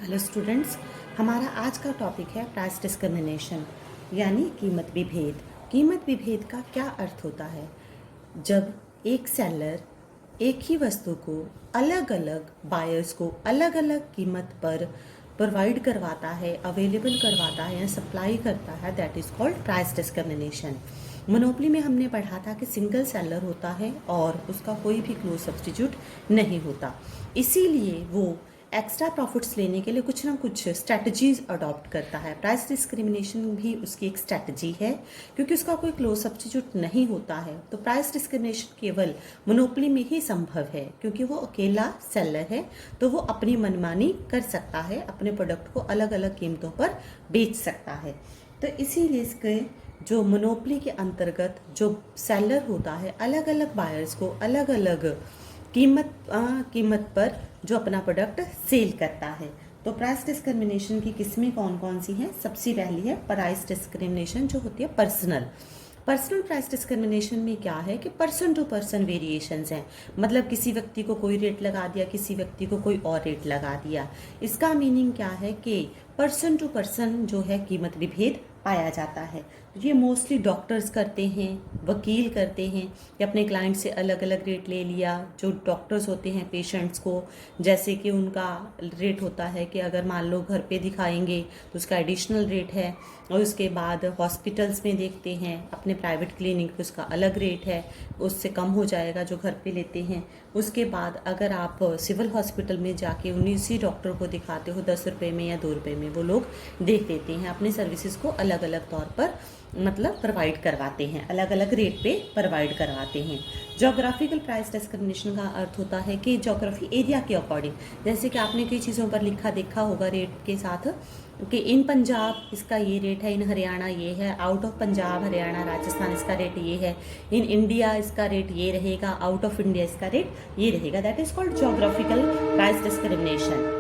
Hello students, हमारा आज का टॉपिक है प्राइस डिस्क्रिमिनेशन यानी कीमत विभेद। कीमत विभेद का क्या अर्थ होता है? जब एक सेलर एक ही वस्तु को अलग अलग बायर्स को अलग अलग कीमत पर प्रोवाइड करवाता है, अवेलेबल करवाता है या सप्लाई करता है, that is called price discrimination. Monopoly में हमने पढ़ा था कि सिंगल सेलर होता है और उसका कोई भी क्लोज सब्स्टिट्यूट नहीं होता, इसीलिए वो एक्स्ट्रा प्रॉफिट्स लेने के लिए कुछ ना कुछ स्ट्रैटेजीज अडॉप्ट करता है। प्राइस डिस्क्रिमिनेशन भी उसकी एक स्ट्रैटेजी है, क्योंकि उसका कोई क्लोज सब्स्टिट्यूट नहीं होता है। तो प्राइस डिस्क्रिमिनेशन केवल मोनोपोली में ही संभव है, क्योंकि वो अकेला सेलर है, तो वो अपनी मनमानी कर सकता है, अपने प्रोडक्ट को अलग अलग कीमतों पर बेच सकता है। तो इसीलिए इसके जो मोनोपोली के अंतर्गत जो सेलर होता है अलग अलग बायर्स को अलग अलग कीमत पर जो अपना प्रोडक्ट सेल करता है। तो प्राइस डिस्क्रिमिनेशन की किस्में कौन कौन सी हैं? सबसे पहली है प्राइस डिस्क्रिमिनेशन, जो होती है पर्सनल प्राइस डिस्क्रिमिनेशन में क्या है कि पर्सन टू पर्सन वेरिएशंस हैं। मतलब किसी व्यक्ति को कोई रेट लगा दिया, किसी व्यक्ति को कोई और रेट लगा दिया। इसका मीनिंग क्या है कि पर्सन टू पर्सन जो है कीमत विभेद पाया जाता है। ये मोस्टली डॉक्टर्स करते हैं, वकील करते हैं कि अपने क्लाइंट से अलग अलग रेट ले लिया। जो डॉक्टर्स होते हैं पेशेंट्स को, जैसे कि उनका रेट होता है कि अगर मान लो घर पे दिखाएंगे तो उसका एडिशनल रेट है, और उसके बाद हॉस्पिटल्स में देखते हैं अपने प्राइवेट क्लिनिक पे उसका अलग रेट है, उससे कम हो जाएगा जो घर पे लेते हैं। उसके बाद अगर आप सिविल हॉस्पिटल में जाके उसी डॉक्टर को दिखाते हो 10 रुपये में या 2 रुपये में, वो लोग देख देते हैं, अपने सर्विसेज को अलग अलग तौर पर मतलब प्रोवाइड करवाते हैं, अलग अलग रेट पे प्रोवाइड करवाते हैं। जोग्राफिकल प्राइस डिस्क्रिमिनेशन का अर्थ होता है कि जोग्राफी एरिया के अकॉर्डिंग, जैसे कि आपने कई चीज़ों पर देखा होगा रेट के साथ कि इन पंजाब इसका ये रेट है, इन हरियाणा ये है, आउट ऑफ पंजाब हरियाणा राजस्थान इसका रेट ये है, इन इंडिया इसका रेट ये रहेगा, आउट ऑफ इंडिया इसका रेट ये रहेगा। That is called geographical price discrimination.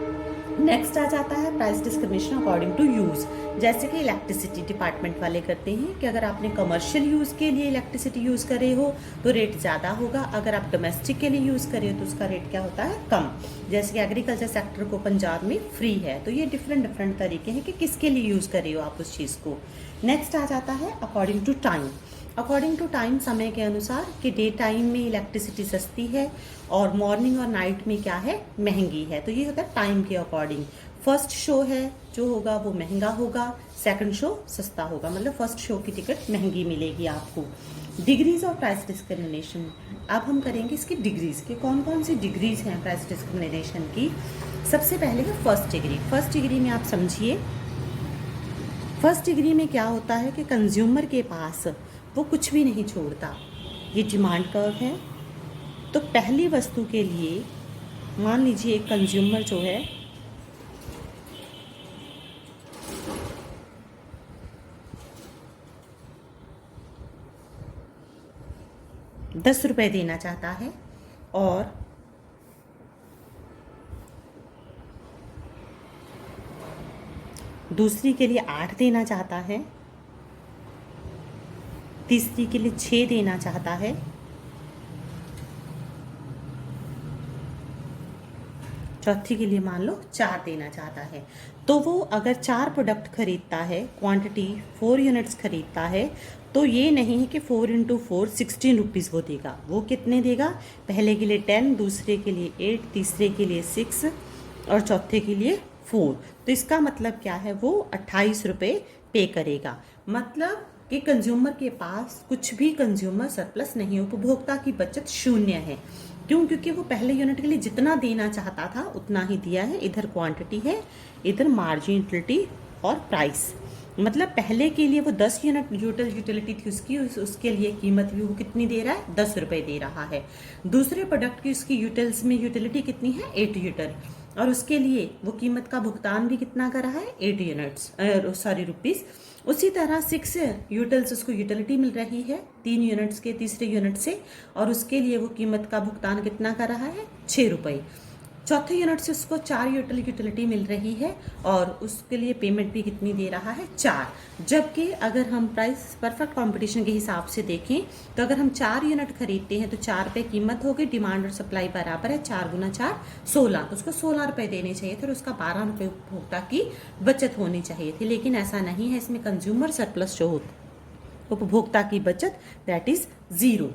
Next आ जाता है price discrimination according to use, जैसे कि इलेक्ट्रिसिटी डिपार्टमेंट वाले करते हैं कि अगर आपने कमर्शियल यूज़ के लिए इलेक्ट्रिसिटी यूज़ करे हो तो रेट ज़्यादा होगा, अगर आप डोमेस्टिक के लिए यूज़ करे हो तो उसका रेट क्या होता है? कम। जैसे कि एग्रीकल्चर सेक्टर को पंजाब में फ्री है, तो ये डिफरेंट तरीके हैं कि किसके लिए यूज़ करे हो आप उस चीज़ को। नेक्स्ट आ जाता है according to time. According to time, समय के अनुसार कि डे टाइम में इलेक्ट्रिसिटी सस्ती है और मॉर्निंग और नाइट में क्या है? महंगी है। तो ये होता है टाइम के अकॉर्डिंग। फर्स्ट शो है जो होगा वो महंगा होगा, सेकंड शो सस्ता होगा, मतलब फर्स्ट शो की टिकट महंगी मिलेगी आपको। डिग्रीज ऑफ प्राइस डिस्क्रिमिनेशन, अब हम करेंगे इसकी डिग्रीज के कौन कौन सी डिग्रीज हैं प्राइस डिस्क्रिमिनेशन की। सबसे पहले है फर्स्ट डिग्री। फर्स्ट डिग्री में आप समझिए, फर्स्ट डिग्री में क्या होता है कि कंज्यूमर के पास वो कुछ भी नहीं छोड़ता। ये डिमांड कर्व है। तो पहली वस्तु के लिए मान लीजिए एक कंज्यूमर जो है ₹10 देना चाहता है और दूसरी के लिए 8 देना चाहता है, तीसरी के लिए 6 देना चाहता है, चौथी के लिए मान लो 4 देना चाहता है। तो वो अगर 4 प्रोडक्ट खरीदता है, क्वांटिटी 4 यूनिट्स खरीदता है, तो ये नहीं है कि 4 × 4 16 रुपीज़ वो देगा। वो कितने देगा? पहले के लिए 10, दूसरे के लिए 8, तीसरे के लिए 6 और चौथे के लिए 4। तो इसका मतलब क्या है? वो 28 रुपये पे करेगा। मतलब कि कंज्यूमर के पास कुछ भी कंज्यूमर सरप्लस नहीं है, उपभोक्ता की बचत शून्य है। क्यों? क्योंकि वो पहले यूनिट के लिए जितना देना चाहता था उतना ही दिया है। इधर क्वांटिटी है, इधर मार्जिनलिटी और प्राइस। मतलब पहले के लिए वो 10 यूनिट यूटिलिटी थी उसके लिए कीमत भी वो कितनी दे रहा है? 10 रुपये दे रहा है। दूसरे प्रोडक्ट की उसकी यूटिलिटी कितनी है? 8 यूनिट, और उसके लिए वो कीमत का भुगतान भी कितना कर रहा है? 8 यूनिट्स रुपीज़। उसी तरह 6 यूटिल्स उसको यूटिलिटी मिल रही है 3 यूनिट्स के तीसरे यूनिट से, और उसके लिए वो कीमत का भुगतान कितना कर रहा है? 6 रुपये। चौथे यूनिट से उसको 4 यूटिलिटी मिल रही है और उसके लिए पेमेंट भी कितनी दे रहा है, 4। जबकि अगर हम प्राइस परफेक्ट कंपटीशन के हिसाब से देखें तो अगर हम 4 यूनिट खरीदते हैं तो 4 रुपये कीमत होगी, डिमांड और सप्लाई बराबर है, 4 गुना 4 16, तो उसको 16 रुपये देने चाहिए थे और उसका 12 रुपये उपभोक्ता की बचत होनी चाहिए थी, लेकिन ऐसा नहीं है। इसमें कंज्यूमर सरप्लस जो होता उपभोक्ता की बचत दैट इज 0।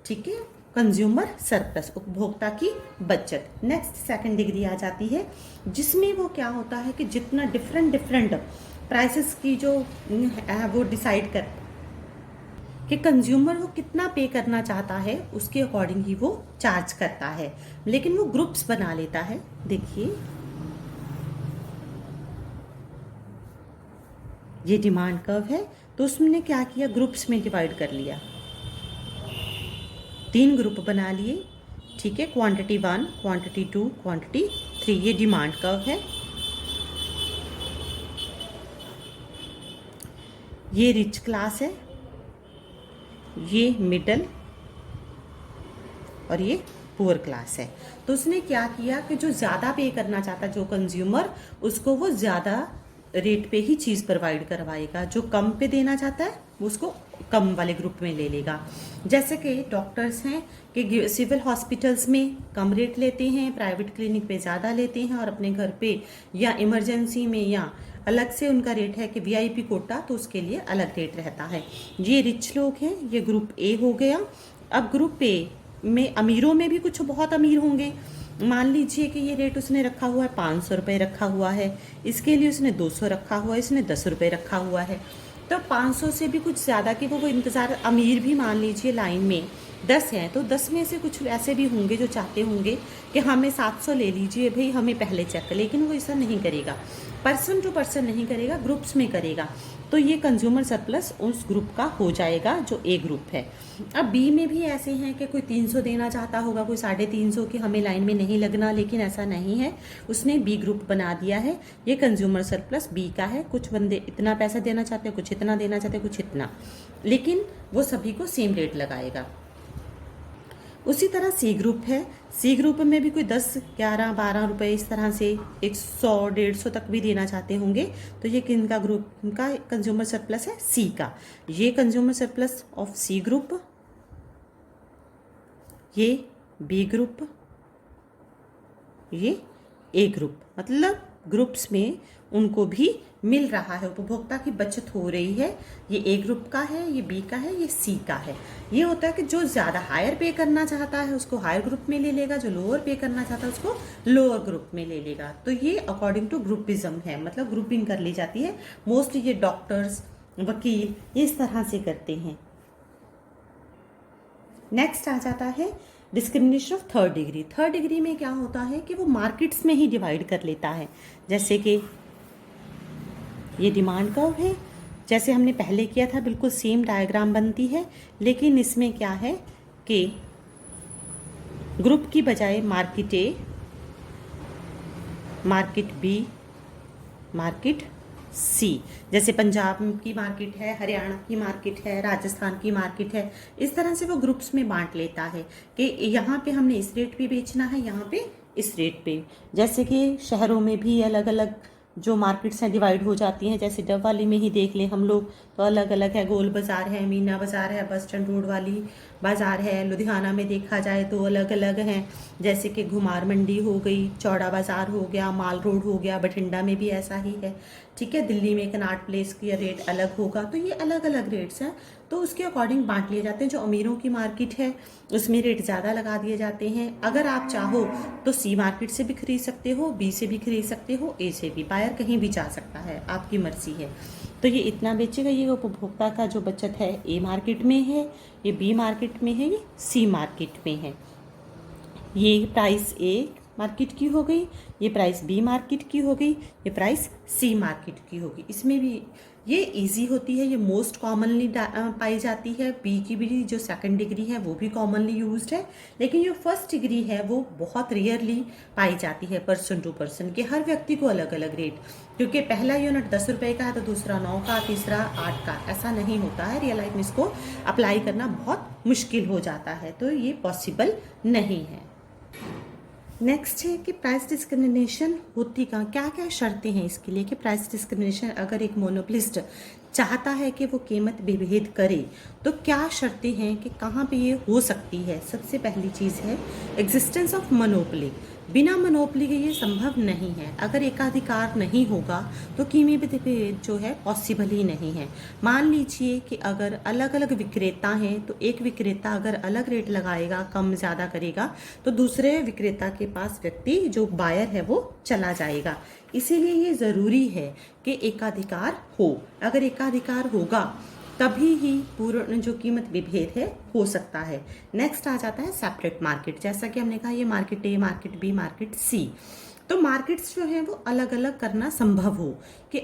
ठीक है, कंज्यूमर सरप्लस उपभोक्ता की बचत। नेक्स्ट सेकंड डिग्री आ जाती है जिसमें वो क्या होता है कि जितना डिफरेंट प्राइसेस की जो वो डिसाइड कर कि कंज्यूमर वो कितना पे करना चाहता है उसके अकॉर्डिंग ही वो चार्ज करता है, लेकिन वो ग्रुप्स बना लेता है। देखिए ये डिमांड कर्व है, तो उसने क्या किया, ग्रुप्स में डिवाइड कर लिया, 3 ग्रुप बना लिए। ठीक है, क्वांटिटी 1, क्वांटिटी 2, क्वांटिटी 3, ये डिमांड कर्व है। ये रिच क्लास है, ये मिडल और ये पुअर क्लास है। तो उसने क्या किया कि जो ज़्यादा पे करना चाहता जो कंज्यूमर, उसको वो ज़्यादा रेट पे ही चीज़ प्रोवाइड करवाएगा, जो कम पे देना चाहता है उसको कम वाले ग्रुप में ले लेगा। जैसे कि डॉक्टर्स हैं कि सिविल हॉस्पिटल्स में कम रेट लेते हैं, प्राइवेट क्लिनिक पे ज़्यादा लेते हैं, और अपने घर पे या इमरजेंसी में या अलग से उनका रेट है कि वीआईपी कोटा, तो उसके लिए अलग रेट रहता है। ये रिच लोग हैं, ये ग्रुप ए हो गया। अब ग्रुप ए में अमीरों में भी कुछ बहुत अमीर होंगे। मान लीजिए कि ये रेट उसने रखा हुआ है 500 रुपये रखा हुआ है, इसके लिए उसने 200 रखा हुआ है, इसने 10 रुपये रखा हुआ है। तो 500 से भी कुछ ज़्यादा कि वो इंतज़ार, अमीर भी मान लीजिए लाइन में 10 हैं, तो 10 में से कुछ ऐसे भी होंगे जो चाहते होंगे कि हमें 700 ले लीजिए भाई, हमें पहले चेक, लेकिन वो ऐसा नहीं करेगा, पर्सन टू पर्सन नहीं करेगा, ग्रुप्स में करेगा। तो ये कंज्यूमर सरप्लस उस ग्रुप का हो जाएगा जो ए ग्रुप है। अब बी में भी ऐसे हैं कि कोई 300 देना चाहता होगा, कोई 350 कि हमें लाइन में नहीं लगना, लेकिन ऐसा नहीं है, उसने बी ग्रुप बना दिया है। ये कंज्यूमर सरप्लस बी का है। कुछ बंदे इतना पैसा देना चाहते हैं, कुछ इतना देना चाहते हैं, कुछ इतना, लेकिन वो सभी को सेम रेट लगाएगा। उसी तरह सी ग्रुप है। सी ग्रुप में भी कोई 10, 11, 12 रुपये इस तरह से 100, 150 तक भी देना चाहते होंगे। तो ये किन का ग्रुप का कंज्यूमर सरप्लस है, सी का। ये consumer surplus of C group, ये बी ग्रुप, ये ए ग्रुप, मतलब ग्रुप्स में उनको भी मिल रहा है, उपभोक्ता की बचत हो रही है। ये ए ग्रुप का है, ये बी का है, ये सी का है। ये होता है कि जो ज़्यादा हायर पे करना चाहता है उसको हायर ग्रुप में ले लेगा, जो लोअर पे करना चाहता है उसको लोअर ग्रुप में ले लेगा। तो ये अकॉर्डिंग टू ग्रुपिज्म है, मतलब ग्रुपिंग कर ली जाती है। मोस्टली ये डॉक्टर्स, वकील ये इस तरह से करते हैं। नेक्स्ट आ जाता है discrimination of third degree. Third degree में क्या होता है कि वो मार्केट्स में ही डिवाइड कर लेता है। जैसे कि ये डिमांड कर्व है, जैसे हमने पहले किया था बिल्कुल सेम डायग्राम बनती है, लेकिन इसमें क्या है कि ग्रुप की बजाय मार्केट ए, मार्केट बी, मार्केट सी, जैसे पंजाब की मार्केट है, हरियाणा की मार्केट है, राजस्थान की मार्केट है, इस तरह से वो ग्रुप्स में बांट लेता है कि यहाँ पे हमने इस रेट पे बेचना है, यहाँ पे इस रेट पे। जैसे कि शहरों में भी अलग अलग जो मार्केट्स हैं डिवाइड हो जाती हैं। जैसे डब वाली में ही देख लें हम लोग तो अलग अलग है, गोल बाज़ार है, मीना बाज़ार है, बस स्टैंड रोड वाली बाज़ार है। लुधियाना में देखा जाए तो अलग अलग हैं, जैसे कि घुमार मंडी हो गई, चौड़ा बाज़ार हो गया, माल रोड हो गया, बठिंडा में भी ऐसा ही है। ठीक है, दिल्ली में कनाट प्लेस की रेट अलग होगा। तो ये अलग अलग रेट्स हैं, तो उसके अकॉर्डिंग बांट लिए जाते हैं। जो अमीरों की मार्केट है उसमें रेट ज़्यादा लगा दिए जाते हैं। अगर आप चाहो तो सी मार्केट से भी खरीद सकते हो, बी से भी खरीद सकते हो, ए से भी। बायर कहीं भी जा सकता है, आपकी मर्जी है। तो ये इतना बेचेगा। ये उपभोक्ता का जो बचत है ए मार्केट में है, ये बी मार्केट में है, ये सी मार्केट में है। ये प्राइस ए मार्केट की हो गई, ये प्राइस बी मार्केट की हो गई, ये प्राइस सी मार्केट की होगी। इसमें भी ये इजी होती है, ये मोस्ट कॉमनली पाई जाती है। बी की भी जो सेकंड डिग्री है वो भी कॉमनली यूज्ड है, लेकिन जो फर्स्ट डिग्री है वो बहुत रेयरली पाई जाती है पर्सन टू पर्सन के, हर व्यक्ति को अलग अलग रेट। क्योंकि पहला यूनिट 10 रुपये का है तो दूसरा 9 का, तीसरा 8 का, ऐसा नहीं होता है। रियल लाइफ में इसको अप्लाई करना बहुत मुश्किल हो जाता है, तो ये पॉसिबल नहीं है। नेक्स्ट है कि प्राइस डिस्क्रिमिनेशन होती कहाँ, क्या क्या शर्तें हैं इसके लिए कि प्राइस डिस्क्रिमिनेशन अगर एक मोनोपोलिस्ट चाहता है कि वो कीमत विभेद करे तो क्या शर्तें हैं कि कहाँ पे ये हो सकती है। सबसे पहली चीज़ है एग्जिस्टेंस ऑफ मोनोपोली। बिना मोनोपोली के ये संभव नहीं है। अगर एकाधिकार नहीं होगा तो कीमत विभेद जो है पॉसिबल ही नहीं है। मान लीजिए कि अगर अलग अलग विक्रेता हैं तो एक विक्रेता अगर अलग रेट लगाएगा, कम ज़्यादा करेगा, तो दूसरे विक्रेता के पास व्यक्ति जो बायर है वो चला जाएगा। इसीलिए ये ज़रूरी है कि एकाधिकार हो। अगर एकाधिकार होगा तभी ही पूर्ण जो कीमत विभेद है हो सकता है। नेक्स्ट आ जाता है सेपरेट मार्केट। जैसा कि हमने कहा ये मार्केट ए, मार्केट बी, मार्केट सी। तो मार्केट्स जो है वो अलग अलग करना संभव हो कि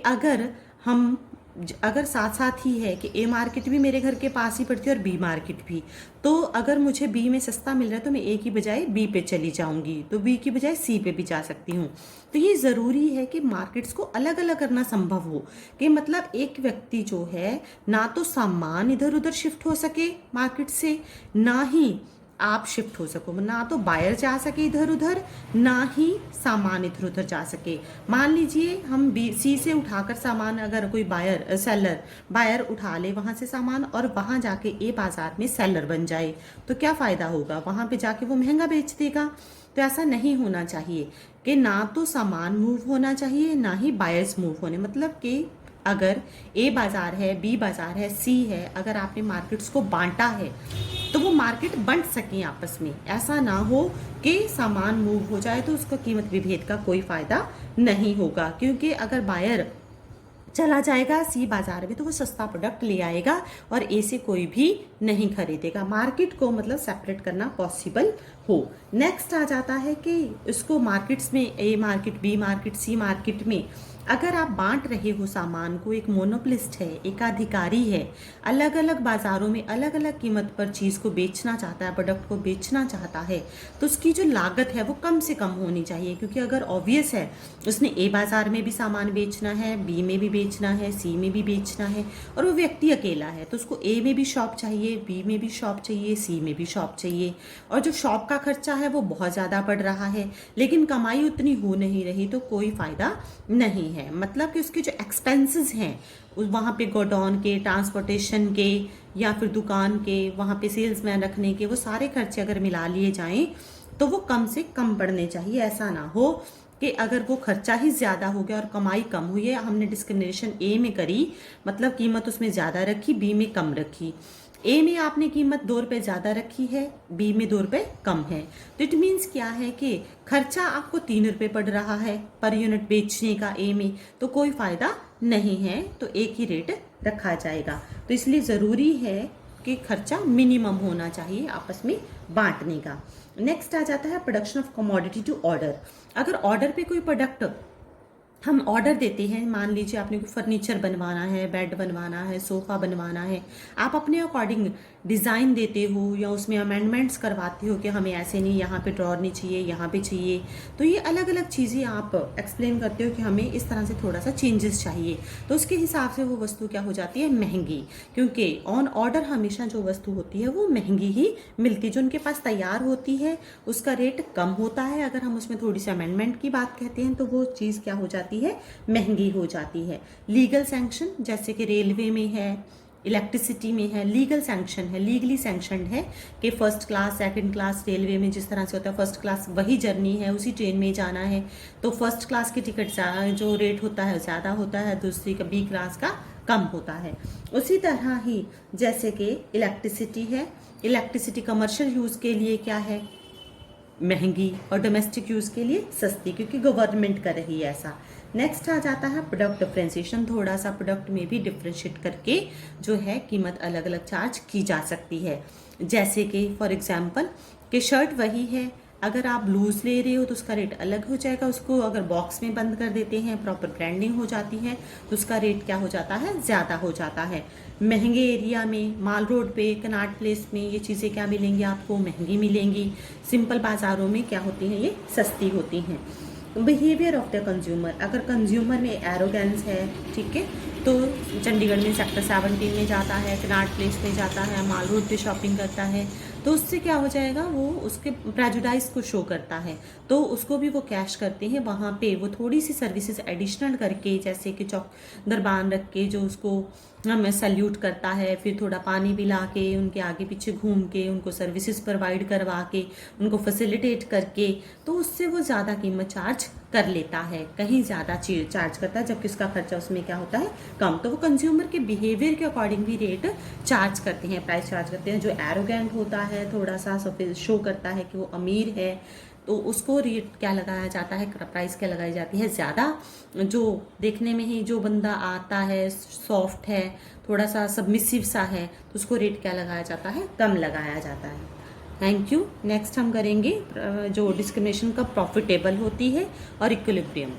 अगर साथ साथ ही है कि ए मार्केट भी मेरे घर के पास ही पड़ती है और बी मार्केट भी, तो अगर मुझे बी में सस्ता मिल रहा है तो मैं ए की बजाय बी पे चली जाऊंगी, तो बी की बजाय सी पे भी जा सकती हूँ। तो ये ज़रूरी है कि मार्केट्स को अलग अलग करना संभव हो कि मतलब एक व्यक्ति जो है ना तो सामान इधर उधर शिफ्ट हो सके मार्केट से, ना ही आप शिफ्ट हो सको, ना तो बायर जा सके इधर उधर, ना ही सामान इधर उधर जा सके। मान लीजिए हम बी सी से उठाकर सामान, अगर कोई बायर उठा ले वहाँ से सामान और वहाँ जाके ए बाज़ार में सेलर बन जाए तो क्या फ़ायदा होगा, वहाँ पे जाके वो महंगा बेच देगा। तो ऐसा नहीं होना चाहिए कि ना तो सामान मूव होना चाहिए ना ही बायर्स मूव होने। मतलब कि अगर ए बाज़ार है, बी बाज़ार है, सी है, अगर आपने मार्केट्स को बांटा है तो वो मार्केट बंट सकें आपस में। ऐसा ना हो कि सामान मूव हो जाए तो उसका कीमत विभेद का कोई फ़ायदा नहीं होगा, क्योंकि अगर बायर चला जाएगा सी बाज़ार में तो वो सस्ता प्रोडक्ट ले आएगा और ए से कोई भी नहीं खरीदेगा। मार्केट को मतलब सेपरेट करना पॉसिबल हो। नेक्स्ट आ जाता है कि इसको मार्केट्स में ए मार्केट, बी मार्केट, सी मार्केट में अगर आप बांट रहे हो सामान को, एक मोनोपोलिस्ट है, एकाधिकारी है, अलग अलग बाज़ारों में अलग अलग कीमत पर चीज़ को बेचना चाहता है, प्रोडक्ट को बेचना चाहता है, तो उसकी जो लागत है वो कम से कम होनी चाहिए। क्योंकि अगर ऑब्वियस है उसने ए बाज़ार में भी सामान बेचना है, बी में भी बेचना है, सी में भी बेचना है, और वो व्यक्ति अकेला है तो उसको ए में भी शॉप चाहिए, बी में भी शॉप चाहिए, सी में भी शॉप चाहिए, और जो शॉप का खर्चा है वो बहुत ज़्यादा बढ़ रहा है लेकिन कमाई उतनी हो नहीं रही, तो कोई फ़ायदा नहीं है। मतलब कि उसके जो एक्सपेंसेस हैं वहाँ पे गोडाउन के, ट्रांसपोर्टेशन के, या फिर दुकान के, वहाँ पे सेल्समैन रखने के, वो सारे खर्चे अगर मिला लिए जाएं तो वो कम से कम पड़ने चाहिए। ऐसा ना हो कि अगर वो खर्चा ही ज़्यादा हो गया और कमाई कम हुई है, हमने डिस्क्रिमिनेशन ए में करी, मतलब कीमत उसमें ज़्यादा रखी, बी में कम रखी। ए में आपने कीमत 2 रुपये ज़्यादा रखी है, बी में 2 रुपये कम है, तो इट मीन्स क्या है कि खर्चा आपको 3 रुपये पड़ रहा है पर यूनिट बेचने का ए में, तो कोई फ़ायदा नहीं है, तो एक ही रेट रखा जाएगा। तो इसलिए ज़रूरी है कि खर्चा मिनिमम होना चाहिए आपस में बांटने का। नेक्स्ट आ जाता है production of commodity to order. अगर ऑर्डर पे कोई प्रोडक्ट हम ऑर्डर देते हैं, मान लीजिए आपने कोई फर्नीचर बनवाना है, बेड बनवाना है, सोफ़ा बनवाना है, आप अपने अकॉर्डिंग डिज़ाइन देते हो या उसमें अमेंडमेंट्स करवाते हो कि हमें ऐसे नहीं, यहाँ पे ड्रॉर नहीं चाहिए, यहाँ पे चाहिए, तो ये अलग अलग चीज़ें आप एक्सप्लेन करते हो कि हमें इस तरह से थोड़ा सा चेंजेस चाहिए, तो उसके हिसाब से वो वस्तु क्या हो जाती है, महंगी। क्योंकि ऑन ऑर्डर हमेशा जो वस्तु होती है वो महंगी ही मिलती है, जो उनके पास तैयार होती है उसका रेट कम होता है। अगर हम उसमें थोड़ी सी अमेंडमेंट की बात कहते हैं तो वो चीज़ क्या हो जाती है, महंगी हो जाती है। लीगल सैंक्शन, जैसे कि रेलवे में है, इलेक्ट्रिसिटी में है, लीगल सैंक्शन है, लीगली सैंक्शनड है कि first class, second class railway में जिस तरह से होता है, फर्स्ट क्लास वही जर्नी है, उसी ट्रेन में जाना है, तो फर्स्ट क्लास की टिकट जो रेट होता है ज़्यादा होता है, दूसरी का बी क्लास का कम होता है। उसी तरह ही जैसे कि इलेक्ट्रिसिटी है, इलेक्ट्रिसिटी कमर्शियल यूज़ के लिए क्या है, महंगी, और डोमेस्टिक यूज़ के लिए सस्ती, क्योंकि गवर्नमेंट कर रही है ऐसा। नेक्स्ट आ जाता है प्रोडक्ट डिफ्रेंशिएशन। थोड़ा सा प्रोडक्ट में भी डिफ्रेंशिएट करके जो है कीमत अलग अलग चार्ज की जा सकती है। जैसे कि फॉर एग्जांपल कि शर्ट वही है, अगर आप लूज़ ले रहे हो तो उसका रेट अलग हो जाएगा, उसको अगर बॉक्स में बंद कर देते हैं, प्रॉपर ब्रांडिंग हो जाती है, तो उसका रेट क्या हो जाता है, ज़्यादा हो जाता है। महंगे एरिया में, माल रोड पे, कनाट प्लेस में ये चीज़ें क्या मिलेंगी आपको, महंगी मिलेंगी। सिंपल बाज़ारों में क्या होती हैं, ये सस्ती होती हैं। बिहेवियर ऑफ द कंज्यूमर, अगर कंज्यूमर में एरोगेंस है, ठीक है, तो चंडीगढ़ में सेक्टर 17 में जाता है, कनाट प्लेस पे जाता है, माल रोड पे शॉपिंग करता है, तो उससे क्या हो जाएगा, वो उसके प्रेजुडाइज को शो करता है, तो उसको भी वो कैश करते हैं। वहाँ पे वो थोड़ी सी सर्विसेज एडिशनल करके, जैसे कि चौक दरबान रख के जो उसको हमें सल्यूट करता है, फिर थोड़ा पानी पिला के, उनके आगे पीछे घूम के, उनको सर्विसेज प्रोवाइड करवा के, उनको फैसिलिटेट करके, तो उससे वो ज़्यादा कीमत चार्ज कर लेता है, कहीं ज़्यादा चार्ज करता है, जबकि उसका खर्चा उसमें क्या होता है, कम। तो वो कंज्यूमर के बिहेवियर के अकॉर्डिंग भी रेट चार्ज करते हैं, प्राइस चार्ज करते हैं। जो एरोगेंट होता है, थोड़ा सा शो करता है कि वो अमीर है, तो उसको रेट क्या लगाया जाता है, प्राइस क्या लगाई जाती है, ज़्यादा। जो देखने में ही जो बंदा आता है, सॉफ्ट है, थोड़ा सा सबमिसिव सा है, तो उसको रेट क्या लगाया जाता है, कम लगाया जाता है। Thank you. नेक्स्ट हम करेंगे जो डिस्क्रिमिनेशन कब प्रॉफिटेबल होती है और इक्विलिब्रियम।